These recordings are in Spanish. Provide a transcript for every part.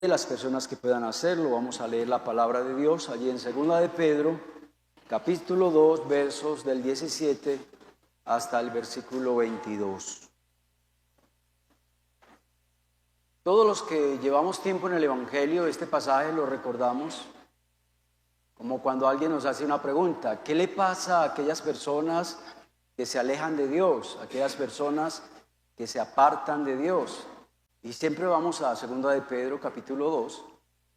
De las personas que puedan hacerlo, vamos a leer la palabra de Dios allí en 2 de Pedro, capítulo 2, versos del 17 hasta el versículo 22. Todos los que llevamos tiempo en el Evangelio, este pasaje lo recordamos como cuando alguien nos hace una pregunta: ¿qué le pasa a aquellas personas que se alejan de Dios, a aquellas personas que se apartan de Dios? Y siempre vamos a 2 de Pedro, capítulo 2,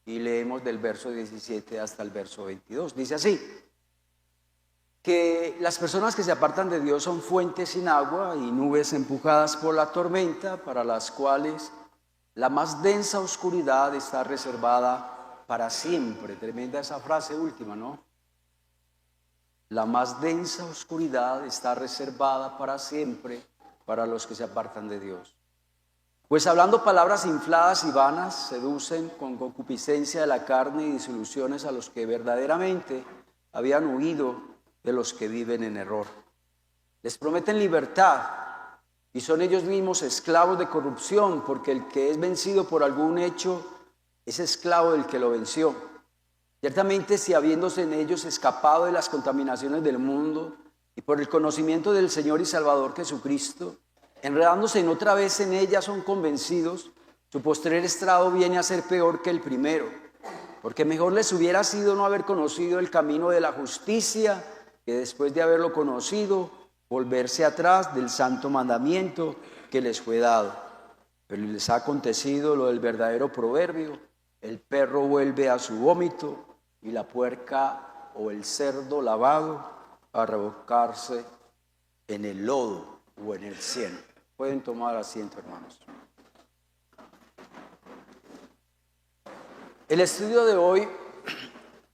y leemos del verso 17 hasta el verso 22. Dice así: que las personas que se apartan de Dios son fuentes sin agua y nubes empujadas por la tormenta, para las cuales la más densa oscuridad está reservada para siempre. Tremenda esa frase última, ¿no? La más densa oscuridad está reservada para siempre para los que se apartan de Dios. Pues hablando palabras infladas y vanas, seducen con concupiscencia de la carne y disoluciones a los que verdaderamente habían huido de los que viven en error. Les prometen libertad y son ellos mismos esclavos de corrupción, porque el que es vencido por algún hecho es esclavo del que lo venció. Ciertamente, si habiéndose en ellos escapado de las contaminaciones del mundo y por el conocimiento del Señor y Salvador Jesucristo, enredándose en otra vez en ella, son convencidos, su postrer estrado viene a ser peor que el primero, porque mejor les hubiera sido no haber conocido el camino de la justicia, que después de haberlo conocido, volverse atrás del santo mandamiento que les fue dado. Pero les ha acontecido lo del verdadero proverbio: el perro vuelve a su vómito y la puerca o el cerdo lavado a revolcarse en el lodo o en el cieno. Pueden tomar asiento, hermanos. El estudio de hoy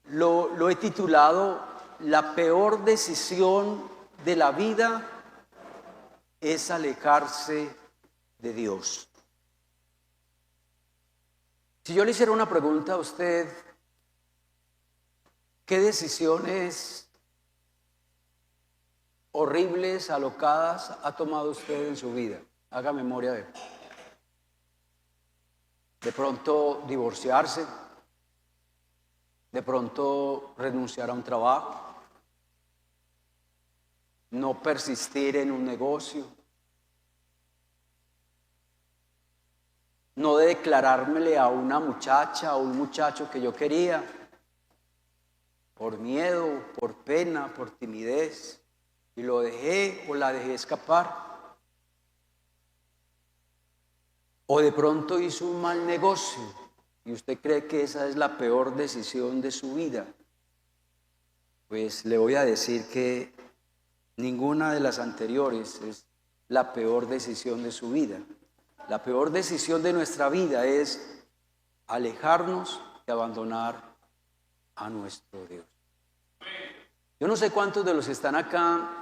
lo he titulado: la peor decisión de la vida es alejarse de Dios. Si yo le hiciera una pregunta a usted, ¿qué decisiones horribles, alocadas ha tomado usted en su vida? Haga memoria de él. De pronto divorciarse, de pronto renunciar a un trabajo, no persistir en un negocio, no declarármele a una muchacha o un muchacho que yo quería, por miedo, por pena, por timidez, y lo dejé o la dejé escapar. O de pronto hizo un mal negocio y usted cree que esa es la peor decisión de su vida. Pues le voy a decir que ninguna de las anteriores es la peor decisión de su vida. La peor decisión de nuestra vida es alejarnos y abandonar a nuestro Dios. Yo no sé cuántos de los que están acá,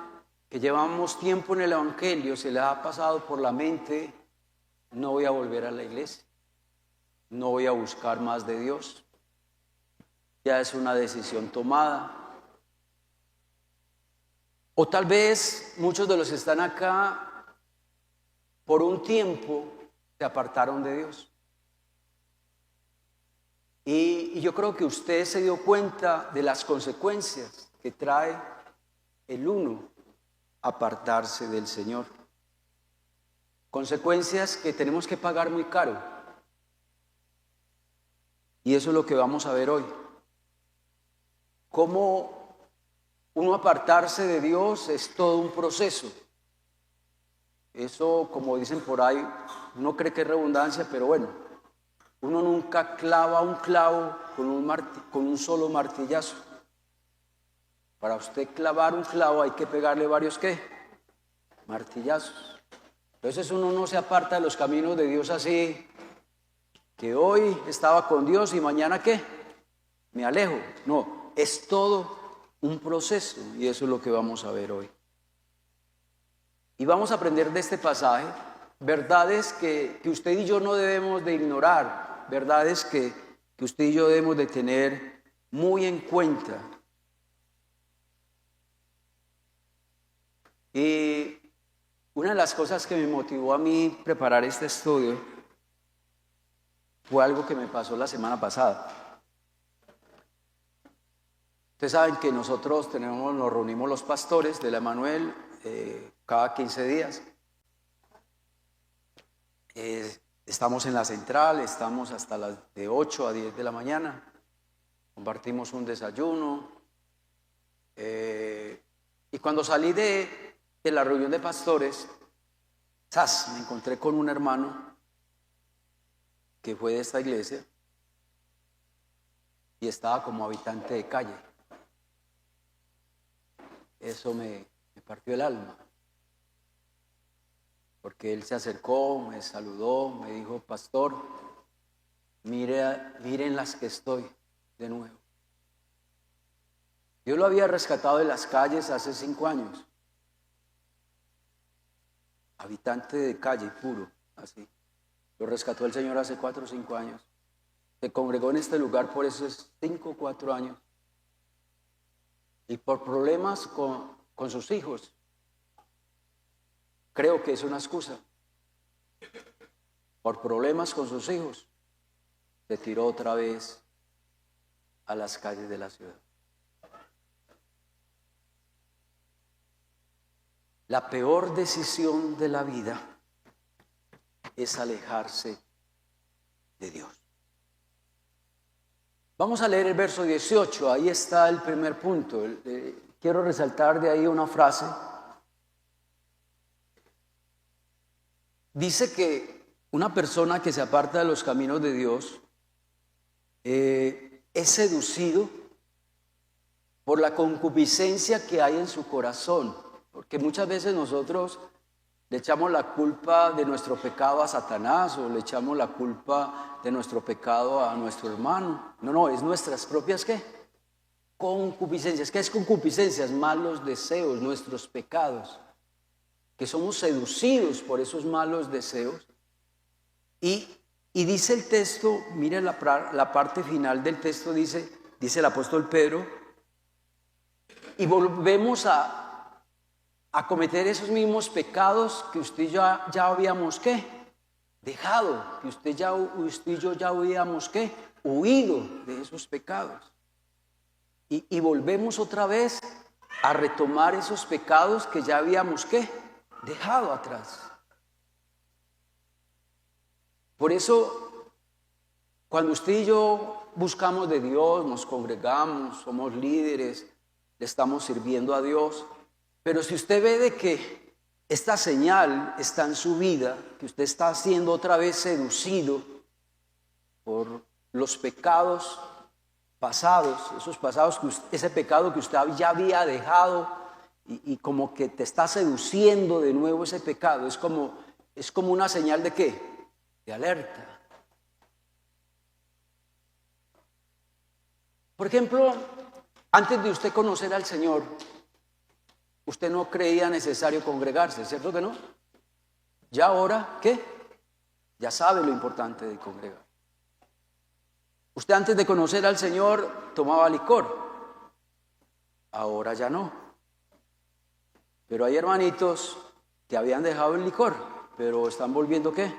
que llevamos tiempo en el Evangelio, se les ha pasado por la mente: no voy a volver a la iglesia, no voy a buscar más de Dios. Ya es una decisión tomada. O tal vez muchos de los que están acá, por un tiempo, se apartaron de Dios. Y yo creo que usted se dio cuenta de las consecuencias que trae el uno apartarse del Señor. Consecuencias que tenemos que pagar muy caro. Y eso es lo que vamos a ver hoy. Cómo uno apartarse de Dios es todo un proceso. Eso, como dicen por ahí, uno cree que es redundancia, pero bueno, uno nunca clava un clavo con un solo martillazo. Para usted clavar un clavo hay que pegarle varios ¿qué? Martillazos. Entonces uno no se aparta de los caminos de Dios así, que hoy estaba con Dios y mañana ¿qué? Me alejo. No, es todo un proceso y eso es lo que vamos a ver hoy. Y vamos a aprender de este pasaje verdades que usted y yo no debemos de ignorar, verdades que usted y yo debemos de tener muy en cuenta. Y una de las cosas que me motivó a mí preparar este estudio fue algo que me pasó la semana pasada. Ustedes saben que nosotros nos reunimos los pastores de la Emanuel cada 15 días. Estamos en la central, estamos hasta las de 8 a 10 de la mañana. Compartimos un desayuno. Y cuando salí de la reunión de pastores, me encontré con un hermano que fue de esta iglesia y estaba como habitante de calle. Eso me partió el alma, porque él se acercó, me saludó, me dijo: pastor, miren las que estoy de nuevo. Yo lo había rescatado de las calles hace 5 años, habitante de calle puro, así. Lo rescató el Señor hace 4 o 5 años. Se congregó en este lugar por esos 5 o 4 años. Y por problemas con sus hijos, creo que es una excusa. Por problemas con sus hijos, se tiró otra vez a las calles de la ciudad. La peor decisión de la vida es alejarse de Dios. Vamos a leer el verso 18, ahí está el primer punto. Quiero resaltar de ahí una frase. Dice que una persona que se aparta de los caminos de Dios es seducido por la concupiscencia que hay en su corazón, porque muchas veces nosotros le echamos la culpa de nuestro pecado a Satanás o le echamos la culpa de nuestro pecado a nuestro hermano. No, es nuestras propias ¿qué? Concupiscencias. ¿Qué es concupiscencias? Malos deseos, nuestros pecados, que somos seducidos por esos malos deseos. Y dice el texto, miren la parte final del texto, dice el apóstol Pedro, y volvemos a cometer esos mismos pecados que usted y yo ya habíamos ¿qué? Dejado, que usted y yo ya habíamos ¿qué? Huido de esos pecados. Y volvemos otra vez a retomar esos pecados que ya habíamos ¿qué? Dejado atrás. Por eso, cuando usted y yo buscamos de Dios, nos congregamos, somos líderes, le estamos sirviendo a Dios, pero si usted ve de que esta señal está en su vida, que usted está siendo otra vez seducido por los pecados pasados, ese pecado que usted ya había dejado y como que te está seduciendo de nuevo ese pecado, es como una señal de ¿qué? De alerta. Por ejemplo, antes de usted conocer al Señor, usted no creía necesario congregarse, ¿cierto que no? Ya ahora, ¿qué? Ya sabe lo importante de congregar. Usted antes de conocer al Señor tomaba licor, ahora ya no. Pero hay hermanitos que habían dejado el licor, pero están volviendo ¿qué?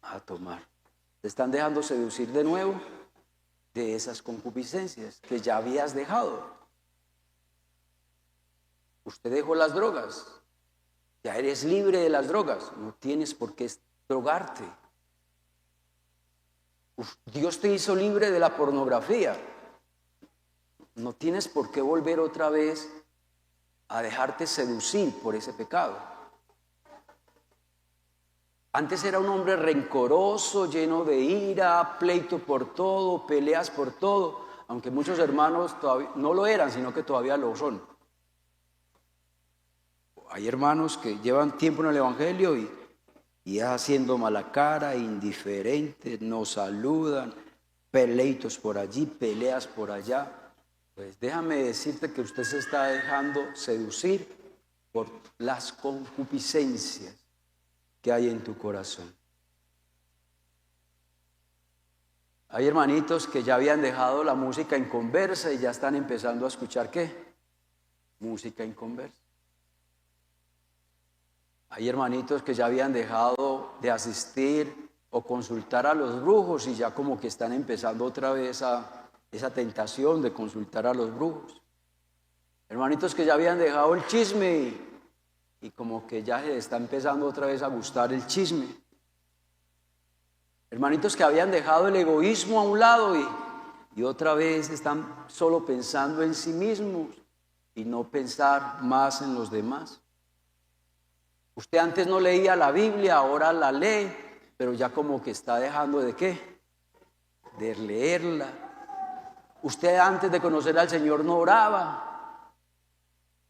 A tomar. Se están dejando seducir de nuevo de esas concupiscencias que ya habías dejado. Usted dejó las drogas, ya eres libre de las drogas, no tienes por qué drogarte. Dios te hizo libre de la pornografía, no tienes por qué volver otra vez a dejarte seducir por ese pecado. Antes era un hombre rencoroso, lleno de ira, pleito por todo, peleas por todo, aunque muchos hermanos todavía no lo eran, sino que todavía lo son. Hay hermanos que llevan tiempo en el Evangelio y haciendo mala cara, indiferentes, no saludan, pleitos por allí, peleas por allá. Pues déjame decirte que usted se está dejando seducir por las concupiscencias que hay en tu corazón. Hay hermanitos que ya habían dejado la música inconversa y ya están empezando a escuchar ¿qué? Música inconversa. Hay hermanitos que ya habían dejado de asistir o consultar a los brujos, y ya como que están empezando otra vez esa tentación de consultar a los brujos. Hermanitos que ya habían dejado el chisme y como que ya se está empezando otra vez a gustar el chisme. Hermanitos que habían dejado el egoísmo a un lado y otra vez están solo pensando en sí mismos y no pensar más en los demás. Usted antes no leía la Biblia, ahora la lee, pero ya como que está dejando ¿de qué? De leerla. Usted antes de conocer al Señor no oraba.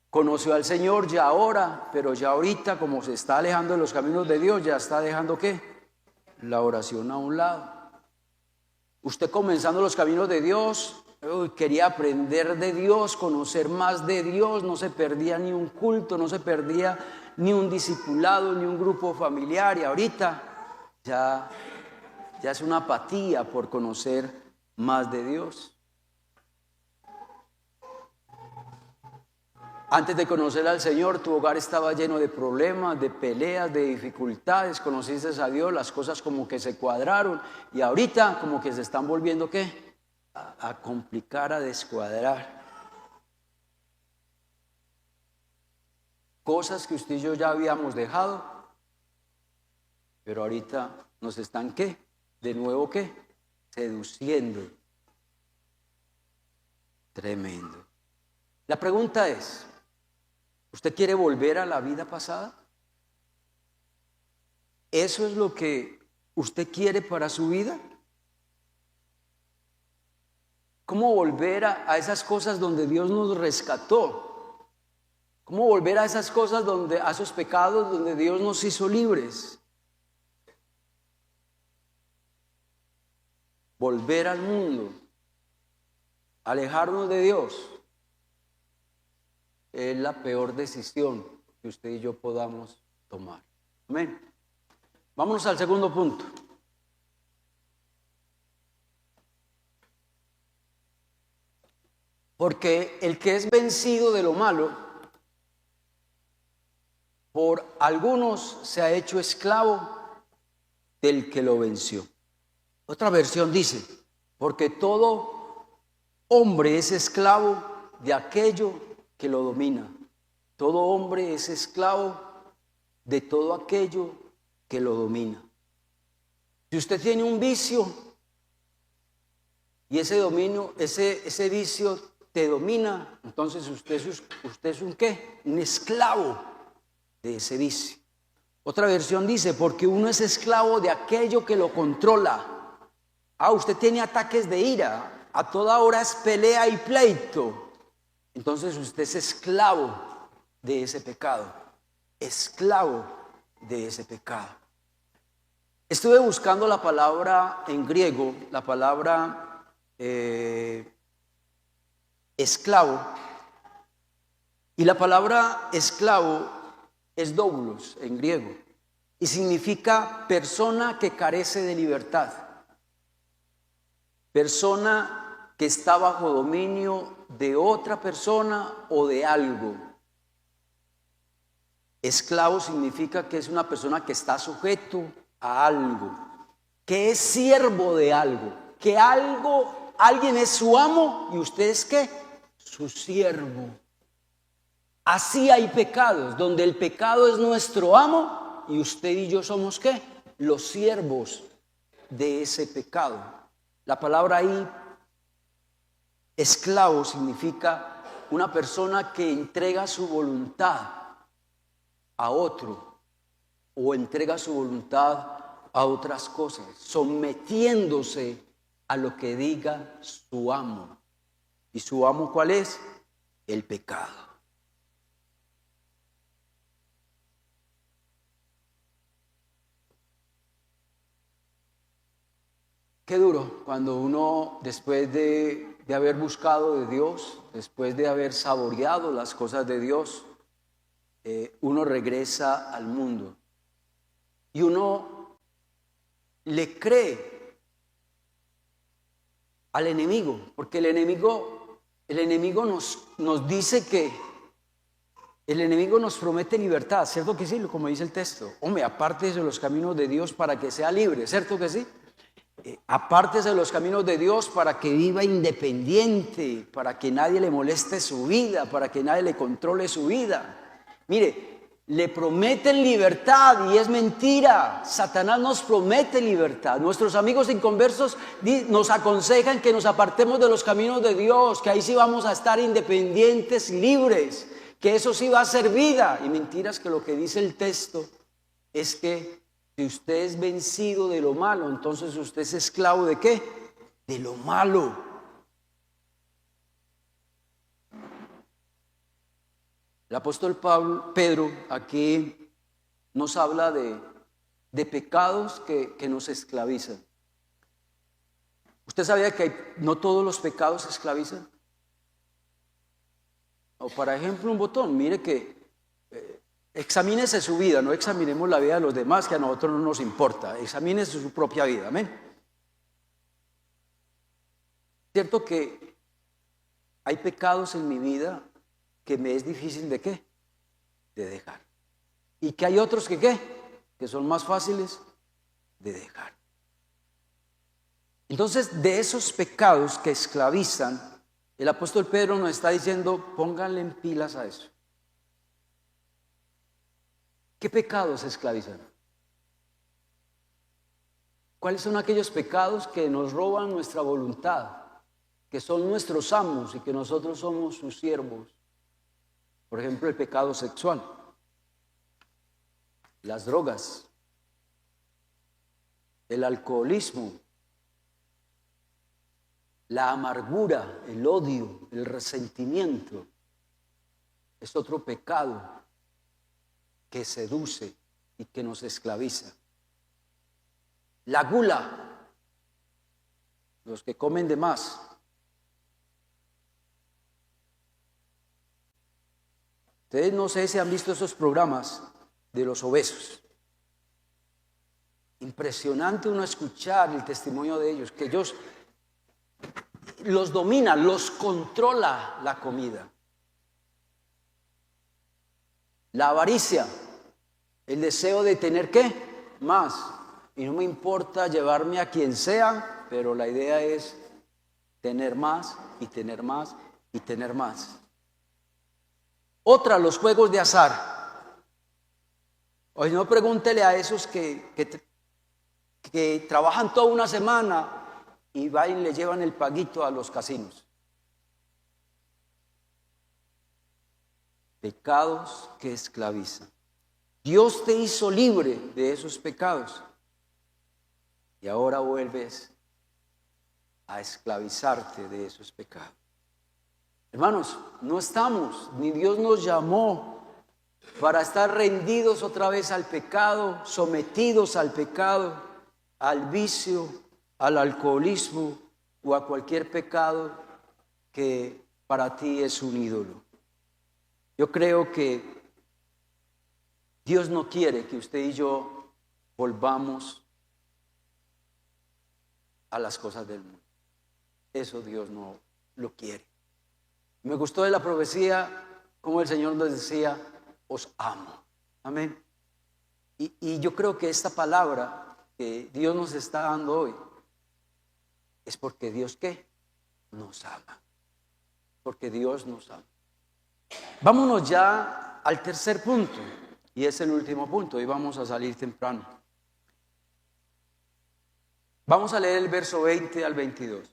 Conoció al Señor ya ahora, pero ya ahorita como se está alejando de los caminos de Dios, ya está dejando ¿qué? La oración a un lado. Usted comenzando los caminos de Dios, quería aprender de Dios, conocer más de Dios, no se perdía ni un culto, no se perdía ni un discipulado, ni un grupo familiar, y ahorita ya es una apatía por conocer más de Dios. Antes de conocer al Señor, tu hogar estaba lleno de problemas, de peleas, de dificultades. Conociste a Dios, las cosas como que se cuadraron, y ahorita como que se están volviendo ¿qué? A complicar, a descuadrar. Cosas que usted y yo ya habíamos dejado, pero ahorita nos están ¿qué? De nuevo ¿qué? Seduciendo. Tremendo. La pregunta es, ¿usted quiere volver a la vida pasada? ¿Eso es lo que usted quiere para su vida? ¿Cómo volver a esas cosas donde Dios nos rescató? ¿Cómo volver a esas cosas a esos pecados donde Dios nos hizo libres? Volver al mundo, alejarnos de Dios, es la peor decisión que usted y yo podamos tomar. Amén. Vámonos al segundo punto. Porque el que es vencido de lo malo, por algunos se ha hecho esclavo del que lo venció. Otra versión dice, porque todo hombre es esclavo de aquello que lo domina. Todo hombre es esclavo de todo aquello que lo domina. Si usted tiene un vicio y ese vicio te domina, entonces usted es un ¿qué? Un esclavo de ese vicio. Otra versión dice, porque uno es esclavo de aquello que lo controla. Usted tiene ataques de ira, a toda hora es pelea y pleito. Entonces usted es esclavo de ese pecado, esclavo de ese pecado. Estuve buscando la palabra en griego, la palabra esclavo, y la palabra esclavo es doulos en griego, y significa persona que carece de libertad, persona que está bajo dominio de otra persona o de algo. Esclavo significa que es una persona que está sujeto a algo, que es siervo de algo, que alguien es su amo y usted es ¿qué? Su siervo. Así hay pecados, donde el pecado es nuestro amo y usted y yo somos ¿qué? Los siervos de ese pecado. La palabra ahí, esclavo, significa una persona que entrega su voluntad a otro o entrega su voluntad a otras cosas, sometiéndose a lo que diga su amo. ¿Y su amo cuál es? El pecado. Qué duro cuando uno, después de haber buscado de Dios, después de haber saboreado las cosas de Dios, uno regresa al mundo y uno le cree al enemigo, porque el enemigo nos dice que El enemigo nos promete libertad, ¿cierto que sí? Como dice el texto. Hombre, apártese de los caminos de Dios para que sea libre, ¿cierto que sí? Apártese de los caminos de Dios para que viva independiente, para que nadie le moleste su vida, para que nadie le controle su vida. Mire, le prometen libertad y es mentira. Satanás nos promete libertad. Nuestros amigos inconversos nos aconsejan que nos apartemos de los caminos de Dios, que ahí sí vamos a estar independientes, libres, que eso sí va a ser vida. Y mentiras, que lo que dice el texto es que si usted es vencido de lo malo, entonces usted es esclavo ¿de qué? De lo malo. El apóstol Pedro aquí nos habla de pecados que nos esclavizan. ¿Usted sabía que no todos los pecados esclavizan? O por ejemplo un botón, mire que examínese su vida, no examinemos la vida de los demás, que a nosotros no nos importa, examínese su propia vida, amén. Cierto que hay pecados en mi vida que me es difícil ¿de qué? De dejar. Y que hay otros que ¿qué? Que son más fáciles de dejar. Entonces, de esos pecados que esclavizan, el apóstol Pedro nos está diciendo, pónganle en pilas a eso. ¿Qué pecados esclavizan? ¿Cuáles son aquellos pecados que nos roban nuestra voluntad, que son nuestros amos y que nosotros somos sus siervos? Por ejemplo, el pecado sexual, las drogas, el alcoholismo, la amargura, el odio, el resentimiento. Es otro pecado que seduce y que nos esclaviza. La gula, los que comen de más. Ustedes no sé si han visto esos programas de los obesos. Impresionante uno escuchar el testimonio de ellos, que ellos los domina, los controla la comida. La avaricia, el deseo de tener ¿qué? Más. Y no me importa llevarme a quien sea, pero la idea es tener más y tener más y tener más. Otra, los juegos de azar. Oye, no pregúntele a esos que trabajan toda una semana y van y le llevan el paguito a los casinos. Pecados que esclavizan. Dios te hizo libre de esos pecados y ahora vuelves a esclavizarte de esos pecados. Hermanos, no estamos, ni Dios nos llamó para estar rendidos otra vez al pecado, sometidos al pecado, al vicio, al alcoholismo o a cualquier pecado que para ti es un ídolo. Yo creo que Dios no quiere que usted y yo volvamos a las cosas del mundo. Eso Dios no lo quiere. Me gustó de la profecía como el Señor nos decía, os amo. Amén. Y yo creo que esta palabra que Dios nos está dando hoy es porque Dios ¿qué? Nos ama. Porque Dios nos ama. Vámonos ya al tercer punto, y es el último punto, y vamos a salir temprano. Vamos a leer el verso 20 al 22.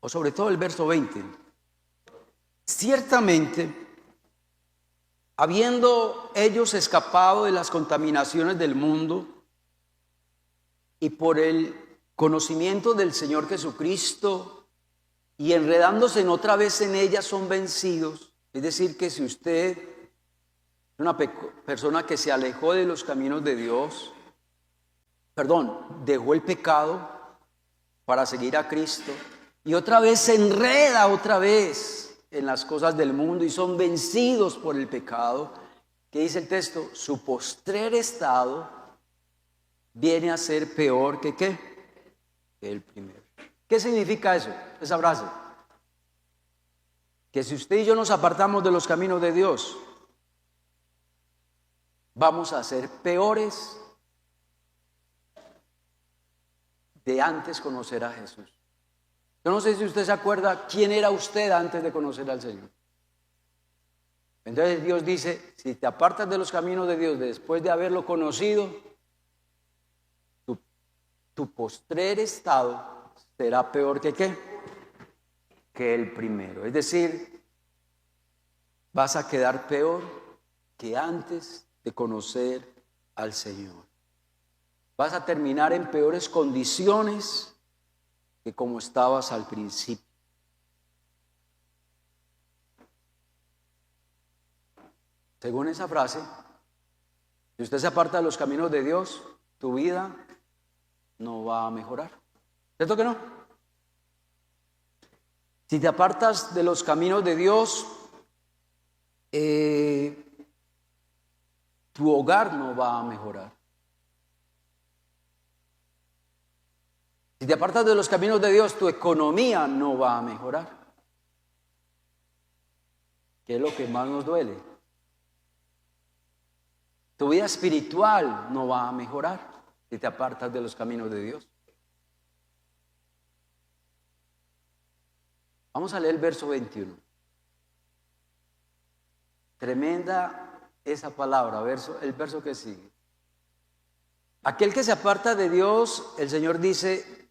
O sobre todo el verso 20. Ciertamente, habiendo ellos escapado de las contaminaciones del mundo y por el conocimiento del Señor Jesucristo, y enredándose en otra vez en ellas son vencidos. Es decir, que si usted es una persona que se alejó de los caminos de Dios, dejó el pecado para seguir a Cristo y otra vez se enreda otra vez en las cosas del mundo y son vencidos por el pecado, ¿qué dice el texto? Su postrer estado viene a ser peor que ¿qué? Que el primero. ¿Qué significa eso? Esa frase. que si usted y yo nos apartamos de los caminos de Dios, vamos a ser peores de antes conocer a Jesús. Yo no sé si usted se acuerda quién era usted antes de conocer al Señor. Entonces Dios dice, si te apartas de los caminos de Dios después de haberlo conocido, tu postrer estado será peor que ¿qué? Que el primero. Es decir, vas a quedar peor que antes de conocer al Señor. Vas a terminar en peores condiciones que como estabas al principio. Según esa frase, si usted se aparta de los caminos de Dios, tu vida no va a mejorar. ¿Cierto que no? Si te apartas de los caminos de Dios, tu hogar no va a mejorar. Si te apartas de los caminos de Dios, tu economía no va a mejorar. ¿Qué es lo que más nos duele? Tu vida espiritual no va a mejorar si te apartas de los caminos de Dios. Vamos a leer el verso 21. Tremenda esa palabra, el verso que sigue. Aquel que se aparta de Dios, el Señor dice,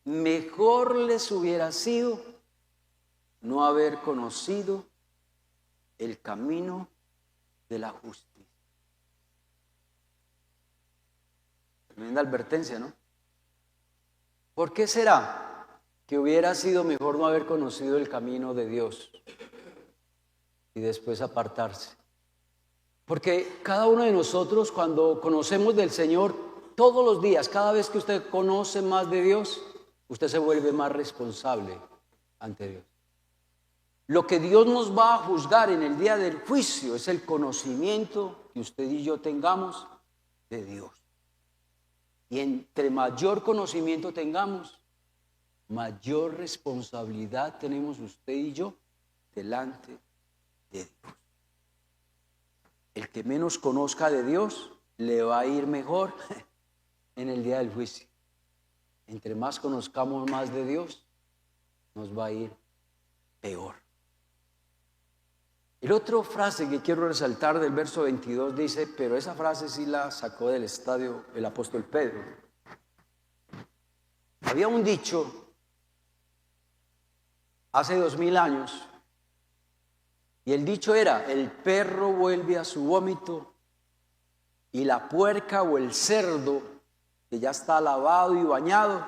mejor les hubiera sido no haber conocido el camino de la justicia. Tremenda advertencia, ¿no? ¿Por qué será que hubiera sido mejor no haber conocido el camino de Dios y después apartarse? Porque cada uno de nosotros, cuando conocemos del Señor, todos los días, cada vez que usted conoce más de Dios, usted se vuelve más responsable ante Dios. Lo que Dios nos va a juzgar en el día del juicio es el conocimiento que usted y yo tengamos de Dios. Y entre mayor conocimiento tengamos, mayor responsabilidad tenemos usted y yo delante de Dios. El que menos conozca de Dios le va a ir mejor en el día del juicio. Entre más conozcamos más de Dios, nos va a ir peor. El otra frase que quiero resaltar del verso 22 dice, pero esa frase sí la sacó del estadio el apóstol Pedro. Había un dicho hace 2000 años y el dicho era, el perro vuelve a su vómito y la puerca o el cerdo que ya está lavado y bañado,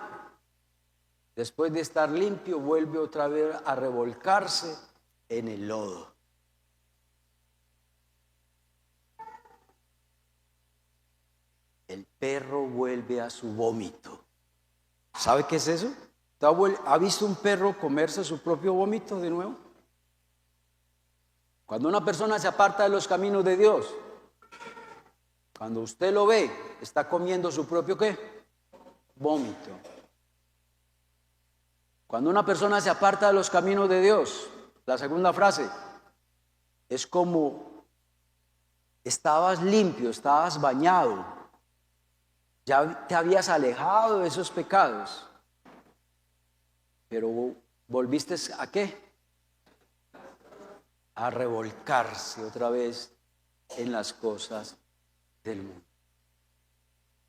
después de estar limpio, vuelve otra vez a revolcarse en el lodo. El perro vuelve a su vómito. ¿Sabe qué es eso? ¿Ha visto un perro comerse su propio vómito de nuevo? Cuando una persona se aparta de los caminos de Dios, cuando usted lo ve, está comiendo su propio ¿qué? Vómito. Cuando una persona se aparta de los caminos de Dios, la segunda frase, es como estabas limpio, estabas bañado. Ya te habías alejado de esos pecados, pero volviste ¿a qué? A revolcarse otra vez en las cosas del mundo.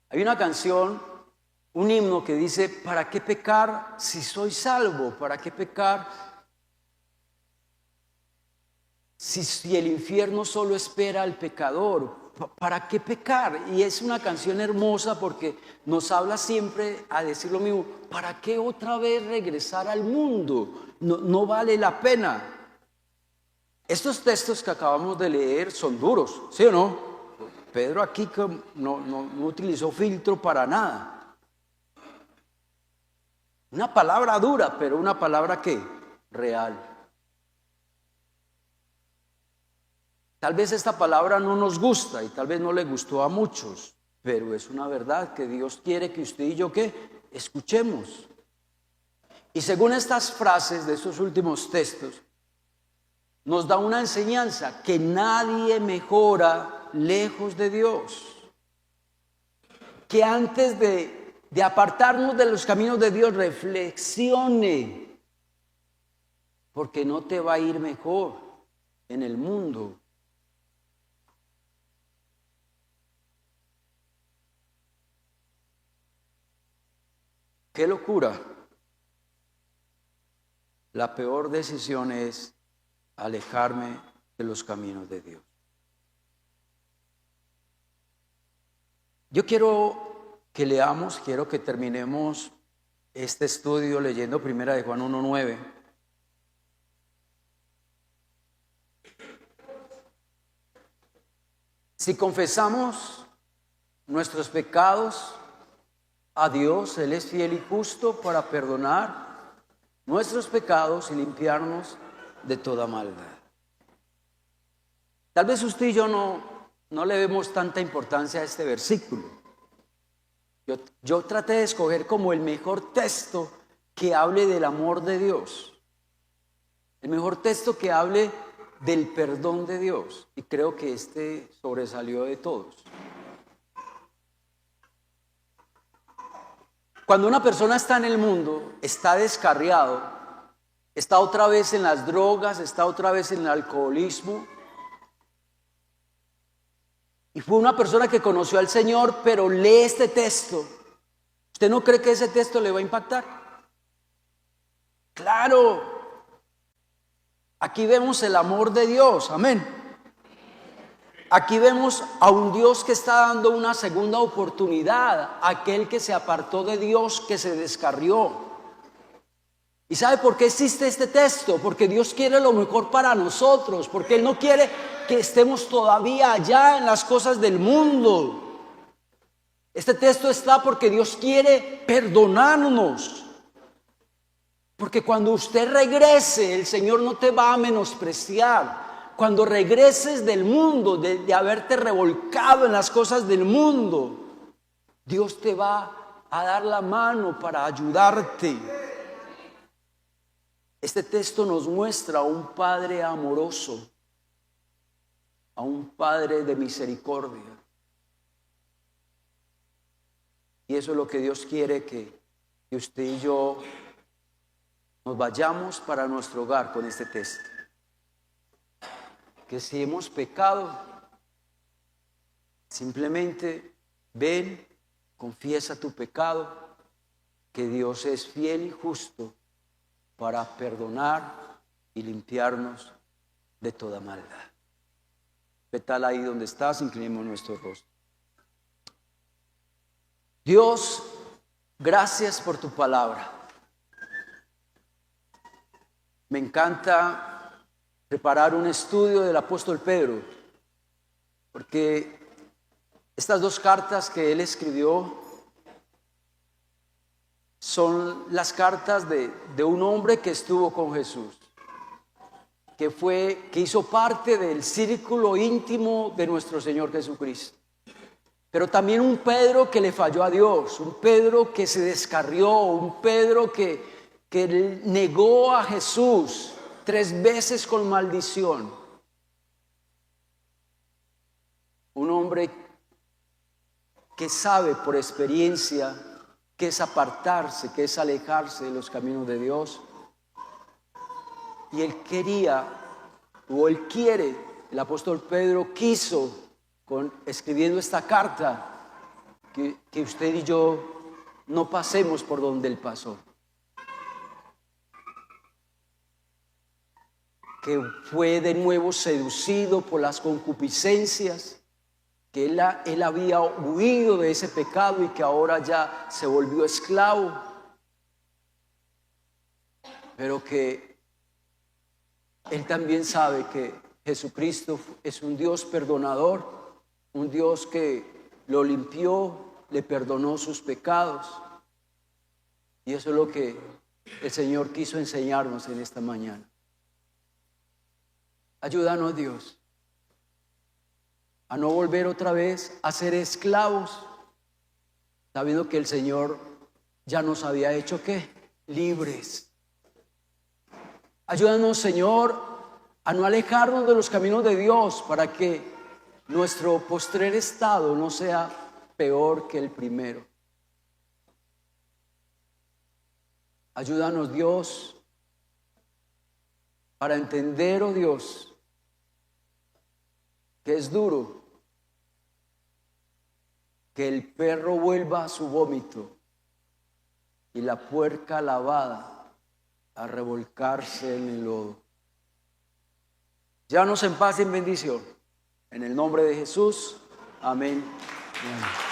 Hay una canción, un himno que dice, ¿para qué pecar si soy salvo? ¿Para qué pecar si el infierno solo espera al pecador? ¿Para qué pecar? Y es una canción hermosa porque nos habla siempre a decir lo mismo. ¿Para qué otra vez regresar al mundo? No vale la pena. Estos textos que acabamos de leer son duros, ¿sí o no? Pedro aquí no utilizó filtro para nada. Una palabra dura, pero una palabra ¿qué? Real. Tal vez esta palabra no nos gusta y tal vez no le gustó a muchos, pero es una verdad que Dios quiere que usted y yo ¿qué? Escuchemos. Y según estas frases de estos últimos textos, nos da una enseñanza que nadie mejora lejos de Dios. Que antes de apartarnos de los caminos de Dios, reflexione, porque no te va a ir mejor en el mundo. ¡Qué locura! La peor decisión es alejarme de los caminos de Dios. Yo quiero que terminemos este estudio leyendo 1 de Juan 1:9. Si confesamos nuestros pecados a Dios, Él es fiel y justo para perdonar nuestros pecados y limpiarnos de toda maldad. Tal vez usted y yo no le vemos tanta importancia a este versículo. Yo traté de escoger como el mejor texto que hable del amor de Dios, el mejor texto que hable del perdón de Dios, y creo que este sobresalió de todos. Cuando una persona está en el mundo, está descarriado, está otra vez en las drogas, está otra vez en el alcoholismo, y fue una persona que conoció al Señor, pero lee este texto, ¿usted no cree que ese texto le va a impactar? Claro, aquí vemos el amor de Dios, amén. Aquí vemos a un Dios que está dando una segunda oportunidad a aquel que se apartó de Dios, que se descarrió. ¿Y sabe por qué existe este texto? Porque Dios quiere lo mejor para nosotros, porque Él no quiere que estemos todavía allá en las cosas del mundo. Este texto está porque Dios quiere perdonarnos. Porque cuando usted regrese, el Señor no te va a menospreciar. Cuando regreses del mundo, de haberte revolcado en las cosas del mundo, Dios te va a dar la mano para ayudarte. Este texto nos muestra a un Padre amoroso, a un Padre de misericordia. Y eso es lo que Dios quiere, que usted y yo nos vayamos para nuestro hogar con este texto. Que si hemos pecado, simplemente ven, confiesa tu pecado, que Dios es fiel y justo para perdonar y limpiarnos de toda maldad. ¿Qué tal ahí donde estás? Inclinemos nuestro rostro. Dios, gracias por tu palabra. Me encanta preparar un estudio del apóstol Pedro, porque estas dos cartas que él escribió son las cartas de un hombre que estuvo con Jesús, que hizo parte del círculo íntimo de nuestro Señor Jesucristo. Pero también un Pedro que le falló a Dios, un Pedro que se descarrió, un Pedro que negó a Jesús 3 veces con maldición. Un hombre que sabe por experiencia que es apartarse, que es alejarse de los caminos de Dios. Y él quiere, el apóstol Pedro quiso, escribiendo esta carta, que usted y yo no pasemos por donde él pasó. Que fue de nuevo seducido por las concupiscencias, que él había huido de ese pecado y que ahora ya se volvió esclavo, pero que él también sabe que Jesucristo es un Dios perdonador, un Dios que lo limpió, le perdonó sus pecados, y eso es lo que el Señor quiso enseñarnos en esta mañana. Ayúdanos, Dios, a no volver otra vez a ser esclavos, sabiendo que el Señor ya nos había hecho, ¿qué? Libres. Ayúdanos, Señor, a no alejarnos de los caminos de Dios para que nuestro postrer estado no sea peor que el primero. Ayúdanos, Dios, para entender, oh Dios, que es duro que el perro vuelva a su vómito y la puerca lavada a revolcarse en el lodo. Llévanos en paz y en bendición. En el nombre de Jesús. Amén. Amén.